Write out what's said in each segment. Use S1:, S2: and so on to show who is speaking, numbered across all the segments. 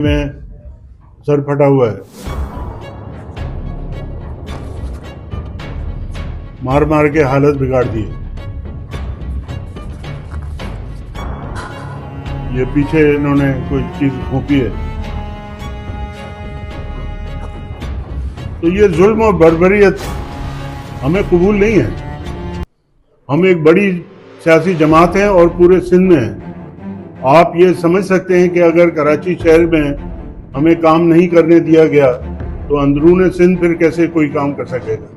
S1: میں سر پھٹا ہوا ہے، مار مار کے حالت بگاڑ دی ہے۔ یہ پیچھے انہوں نے کوئی چیز پھونکی ہے، تو یہ ظلم اور بربریت ہمیں قبول نہیں ہے۔ ہم ایک بڑی سیاسی جماعت ہیں اور پورے سندھ میں ہیں۔ آپ یہ سمجھ سکتے ہیں کہ اگر کراچی شہر میں ہمیں کام نہیں کرنے دیا گیا تو اندرون سندھ پھر کیسے کوئی کام کر سکے گا۔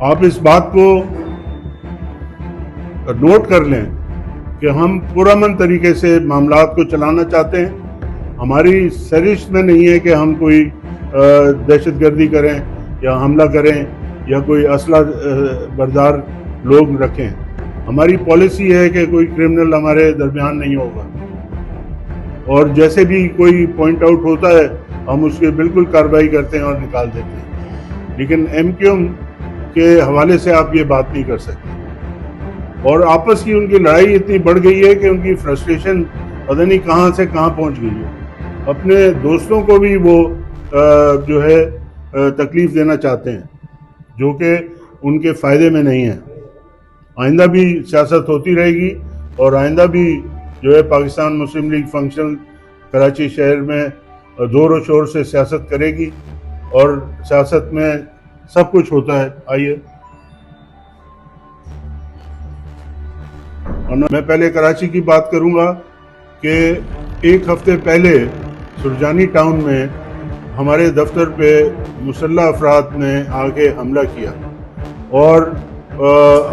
S1: آپ اس بات کو نوٹ کر لیں کہ ہم پرامن طریقے سے معاملات کو چلانا چاہتے ہیں۔ ہماری سرشت میں نہیں ہے کہ ہم کوئی دہشت گردی کریں یا حملہ کریں یا کوئی اسلحہ بردار لوگ رکھیں۔ ہماری پالیسی ہے کہ کوئی کرمنل ہمارے درمیان نہیں ہوگا، اور جیسے بھی کوئی پوائنٹ آؤٹ ہوتا ہے ہم اس کے بالکل کارروائی کرتے ہیں اور نکال دیتے ہیں۔ لیکن ایم کیو ایم کے حوالے سے آپ یہ بات نہیں کر سکتے، اور آپس کی ان کی لڑائی اتنی بڑھ گئی ہے کہ ان کی فرسٹریشن پتہ نہیں کہاں سے کہاں پہنچ گئی ہے۔ اپنے دوستوں کو بھی وہ جو ہے تکلیف دینا چاہتے ہیں، جو کہ ان کے فائدے میں نہیں ہے۔ آئندہ بھی سیاست ہوتی رہے گی، اور آئندہ بھی جو ہے پاکستان مسلم لیگ فنکشن کراچی شہر میں زور و شور سے سیاست کرے گی، اور سیاست میں سب کچھ ہوتا ہے۔ آئیے، میں پہلے کراچی کی بات کروں گا کہ ایک ہفتے پہلے سرجانی ٹاؤن میں ہمارے دفتر پہ مسلح افراد نے آ کے حملہ کیا اور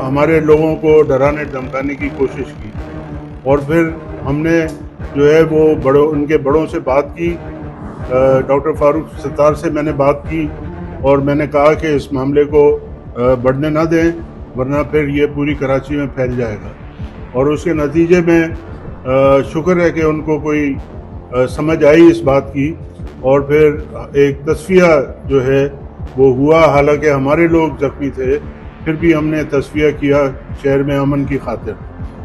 S1: ہمارے لوگوں کو ڈرانے دھمکانے کی کوشش کی، اور پھر ہم نے جو ہے وہ ان کے بڑوں سے بات کی۔ ڈاکٹر فاروق ستار سے میں نے بات کی، اور میں نے کہا کہ اس معاملے کو بڑھنے نہ دیں ورنہ پھر یہ پوری کراچی میں پھیل جائے گا، اور اس کے نتیجے میں شکر ہے کہ ان کو کوئی سمجھ آئی اس بات کی، اور پھر ایک تصفیہ جو ہے وہ ہوا۔ حالانکہ ہمارے لوگ زخمی تھے، پھر بھی ہم نے تصفیہ کیا شہر میں امن کی خاطر،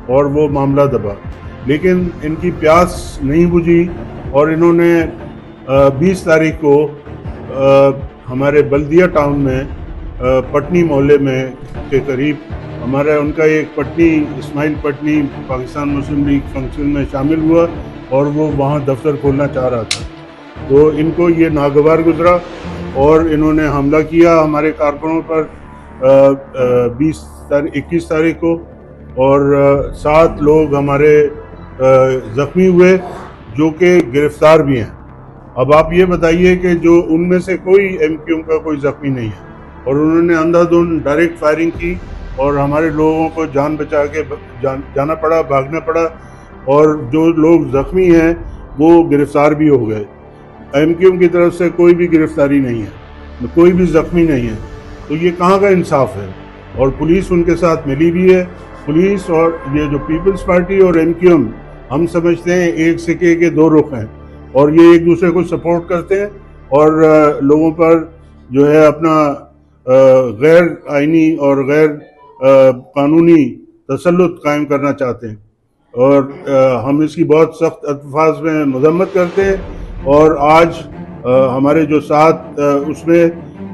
S1: اور وہ معاملہ دبا۔ لیکن ان کی پیاس نہیں بجھی، اور انہوں نے 20 تاریخ کو ہمارے بلدیہ ٹاؤن میں پٹنی محلے میں کے قریب ان کا ایک پٹنی اسماعیل پٹنی پاکستان مسلم لیگ فنکشن میں شامل ہوا، اور وہ وہاں دفتر کھولنا چاہ رہا تھا۔ تو ان کو یہ ناگوار گزرا اور انہوں نے حملہ کیا ہمارے کارکنوں پر 21 تاریخ کو، اور 7 لوگ ہمارے زخمی ہوئے، جو کہ گرفتار بھی ہیں۔ اب آپ یہ بتائیے کہ جو ان میں سے کوئی ایم کیو ایم کا کوئی زخمی نہیں ہے، اور انہوں نے اندھا دھند ڈائریکٹ فائرنگ کی، اور ہمارے لوگوں کو جان بچا کے جانا پڑا، بھاگنا پڑا، اور جو لوگ زخمی ہیں وہ گرفتار بھی ہو گئے۔ ایم کیو ایم کی طرف سے کوئی بھی گرفتاری نہیں ہے، کوئی بھی زخمی نہیں ہے۔ تو یہ کہاں کا انصاف ہے؟ اور پولیس ان کے ساتھ ملی بھی ہے۔ پولیس اور یہ جو پیپلز پارٹی اور ایم کیو ایم، ہم سمجھتے ہیں ایک سکے کے 2 رخ ہیں، اور یہ ایک دوسرے کو سپورٹ کرتے ہیں، اور لوگوں پر جو ہے اپنا غیر آئینی اور غیر قانونی تسلط قائم کرنا چاہتے ہیں، اور ہم اس کی بہت سخت الفاظ میں مذمت کرتے ہیں۔ اور آج ہمارے جو ساتھ اس میں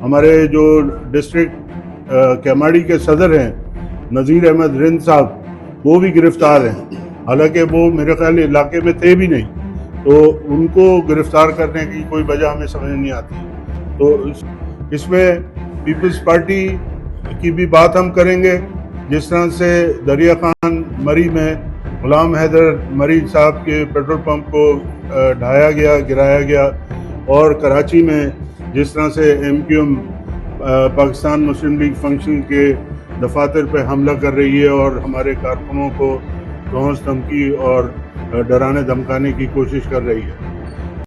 S1: ہمارے جو ڈسٹرکٹ کیماڑی کے صدر ہیں نذیر احمد رند صاحب، وہ بھی گرفتار ہیں، حالانکہ وہ میرے خیال علاقے میں تھے بھی نہیں، تو ان کو گرفتار کرنے کی کوئی وجہ ہمیں سمجھ نہیں آتی۔ تو اس میں پیپلز پارٹی کی بھی بات ہم کریں گے، جس طرح سے دریا خان مری میں غلام حیدر مری صاحب کے پیٹرول پمپ کو ڈھایا گیا، گرایا گیا، اور کراچی میں جس طرح سے ایم کیو ایم پاکستان مسلم لیگ فنکشن کے دفاتر پہ حملہ کر رہی ہے اور ہمارے کارکنوں کو دھونس دھمکی اور ڈرانے دھمکانے کی کوشش کر رہی ہے۔